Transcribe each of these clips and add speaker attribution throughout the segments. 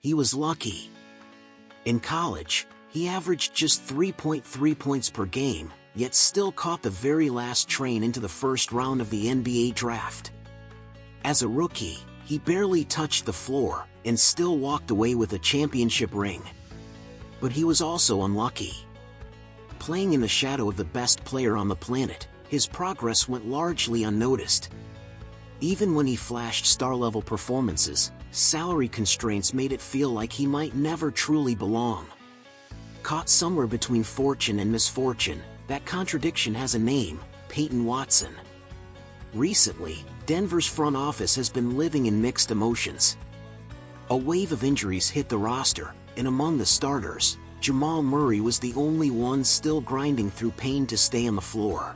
Speaker 1: He was lucky. In college, he averaged just 3.3 points per game, yet still caught the very last train into the first round of the NBA draft. As a rookie, he barely touched the floor, and still walked away with a championship ring. But he was also unlucky. Playing in the shadow of the best player on the planet, his progress went largely unnoticed. Even when he flashed star-level performances, salary constraints made it feel like he might never truly belong. Caught somewhere between fortune and misfortune, that contradiction has a name: Peyton Watson. Recently, Denver's front office has been living in mixed emotions. A wave of injuries hit the roster, and among the starters, Jamal Murray was the only one still grinding through pain to stay on the floor.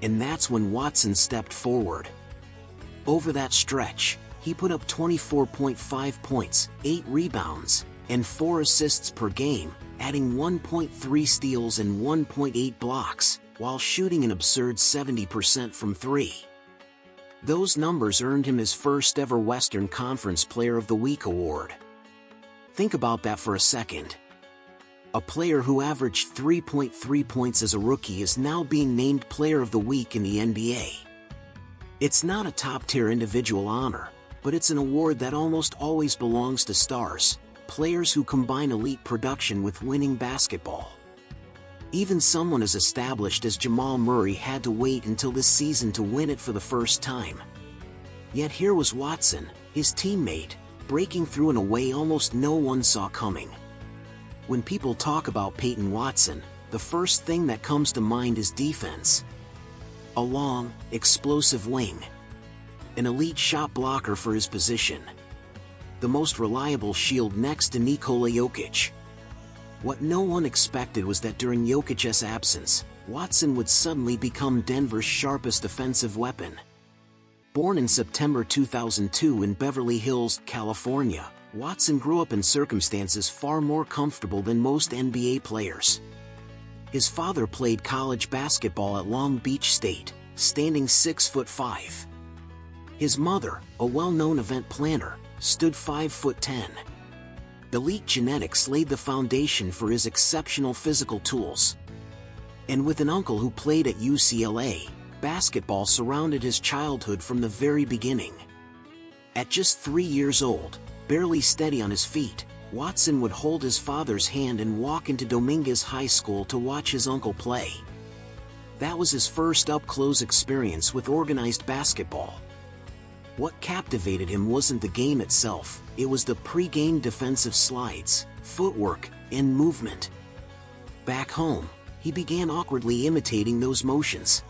Speaker 1: And that's when Watson stepped forward. Over that stretch, he put up 24.5 points, 8 rebounds, and 4 assists per game, adding 1.3 steals and 1.8 blocks, while shooting an absurd 70% from 3. Those numbers earned him his first ever Western Conference Player of the Week award. Think about that for a second. A player who averaged 3.3 points as a rookie is now being named Player of the Week in the NBA. It's not a top-tier individual honor, but it's an award that almost always belongs to stars, players who combine elite production with winning basketball. Even someone as established as Jamal Murray had to wait until this season to win it for the first time. Yet here was Watson, his teammate, breaking through in a way almost no one saw coming. When people talk about Peyton Watson, the first thing that comes to mind is defense. A long, explosive wing. An elite shot blocker for his position. The most reliable shield next to Nikola Jokić. What no one expected was that during Jokic's absence, Watson would suddenly become Denver's sharpest offensive weapon. Born in September 2002 in Beverly Hills, California, Watson grew up in circumstances far more comfortable than most NBA players. His father played college basketball at Long Beach State, standing 6'5". His mother, a well-known event planner, stood 5'10". Elite genetics laid the foundation for his exceptional physical tools. And with an uncle who played at UCLA, basketball surrounded his childhood from the very beginning. At just 3 years old, barely steady on his feet, Watson would hold his father's hand and walk into Dominguez High School to watch his uncle play. That was his first up-close experience with organized basketball. What captivated him wasn't the game itself, it was the pre-game defensive slides, footwork, and movement. Back home, he began awkwardly imitating those motions.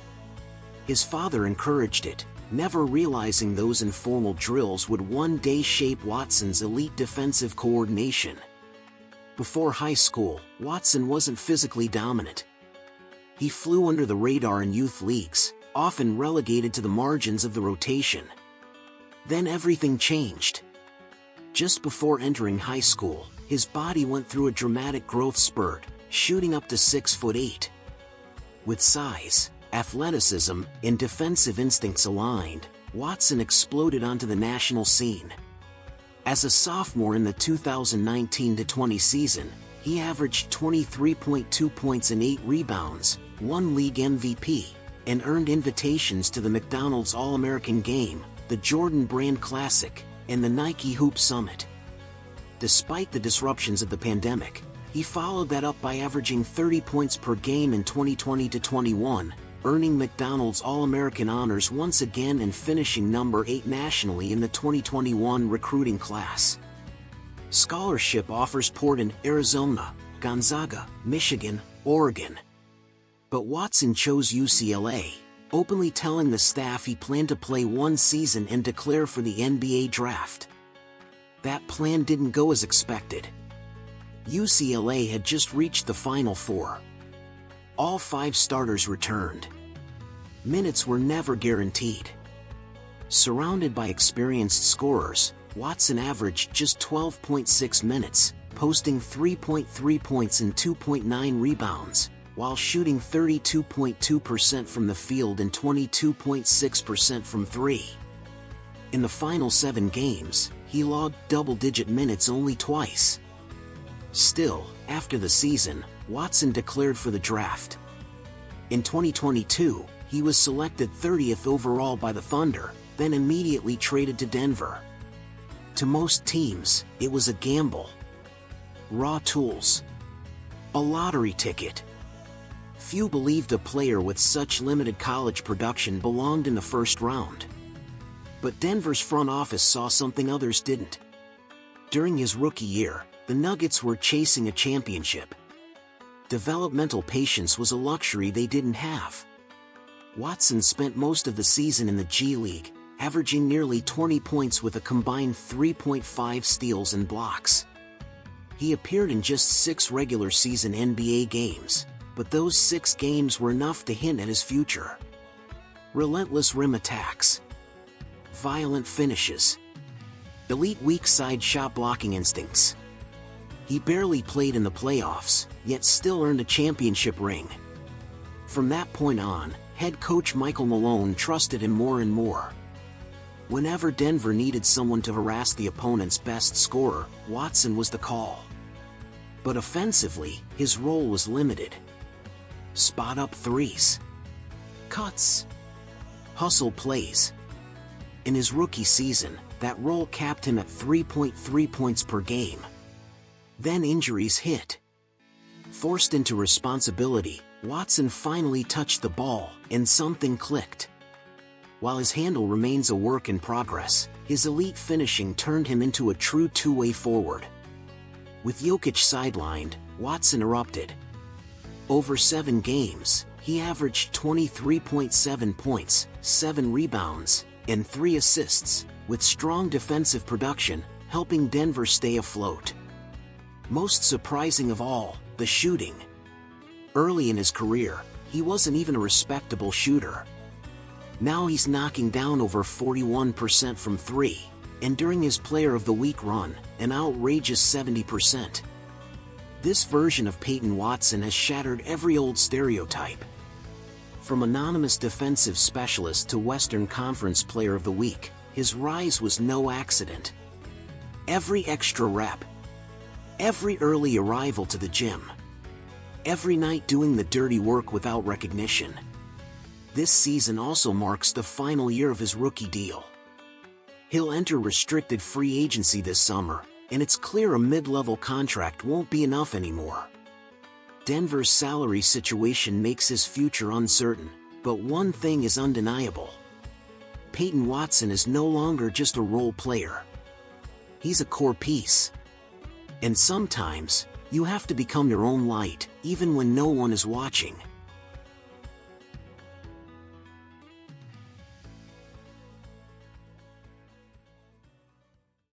Speaker 1: His father encouraged it, never realizing those informal drills would one day shape Watson's elite defensive coordination. Before high school, Watson wasn't physically dominant. He flew under the radar in youth leagues, often relegated to the margins of the rotation. Then everything changed. Just before entering high school, his body went through a dramatic growth spurt, shooting up to 6'8". With size, athleticism, and defensive instincts aligned, Watson exploded onto the national scene. As a sophomore in the 2019-20 season, he averaged 23.2 points and 8 rebounds, won league MVP, and earned invitations to the McDonald's All-American Game, the Jordan Brand Classic, and the Nike Hoop Summit. Despite the disruptions of the pandemic, he followed that up by averaging 30 points per game in 2020-21, earning McDonald's All-American honors once again and finishing number 8 nationally in the 2021 recruiting class. Scholarship offers poured in Arizona, Gonzaga, Michigan, Oregon. But Watson chose UCLA, openly telling the staff he planned to play one season and declare for the NBA draft. That plan didn't go as expected. UCLA had just reached the Final Four. All 5 starters returned. Minutes were never guaranteed. Surrounded by experienced scorers, Watson averaged just 12.6 minutes, posting 3.3 points and 2.9 rebounds, while shooting 32.2% from the field and 22.6% from 3. In the final 7 games, he logged double-digit minutes only twice. Still, after the season, Watson declared for the draft. In 2022, he was selected 30th overall by the Thunder, then immediately traded to Denver. To most teams, it was a gamble. Raw tools. A lottery ticket. Few believed a player with such limited college production belonged in the first round. But Denver's front office saw something others didn't. During his rookie year, the Nuggets were chasing a championship. Developmental patience was a luxury they didn't have. Watson spent most of the season in the G League, averaging nearly 20 points with a combined 3.5 steals and blocks. He appeared in just 6 regular season NBA games, but those 6 games were enough to hint at his future. Relentless rim attacks. Violent finishes. Elite weak side shot blocking instincts. He barely played in the playoffs, yet still earned a championship ring. From that point on, head coach Michael Malone trusted him more and more. Whenever Denver needed someone to harass the opponent's best scorer, Watson was the call. But offensively, his role was limited. Spot-up threes. Cuts. Hustle plays. In his rookie season, that role capped him at 3.3 points per game. Then injuries hit. Forced into responsibility, Watson finally touched the ball, and something clicked. While his handle remains a work in progress, his elite finishing turned him into a true two-way forward. With Jokić sidelined, Watson erupted. Over 7 games, he averaged 23.7 points, 7 rebounds, and 3 assists, with strong defensive production, helping Denver stay afloat. Most surprising of all, the shooting. Early in his career, he wasn't even a respectable shooter. Now he's knocking down over 41% from 3, and during his Player of the Week run, an outrageous 70%. This version of Peyton Watson has shattered every old stereotype. From anonymous defensive specialist to Western Conference Player of the Week, his rise was no accident. Every extra rep. Every early arrival to the gym. Every night doing the dirty work without recognition. This season also marks the final year of his rookie deal. He'll enter restricted free agency this summer, and it's clear a mid-level contract won't be enough anymore. Denver's salary situation makes his future uncertain, but one thing is undeniable. Peyton Watson is no longer just a role player. He's a core piece. And sometimes, you have to become your own light, even when no one is watching.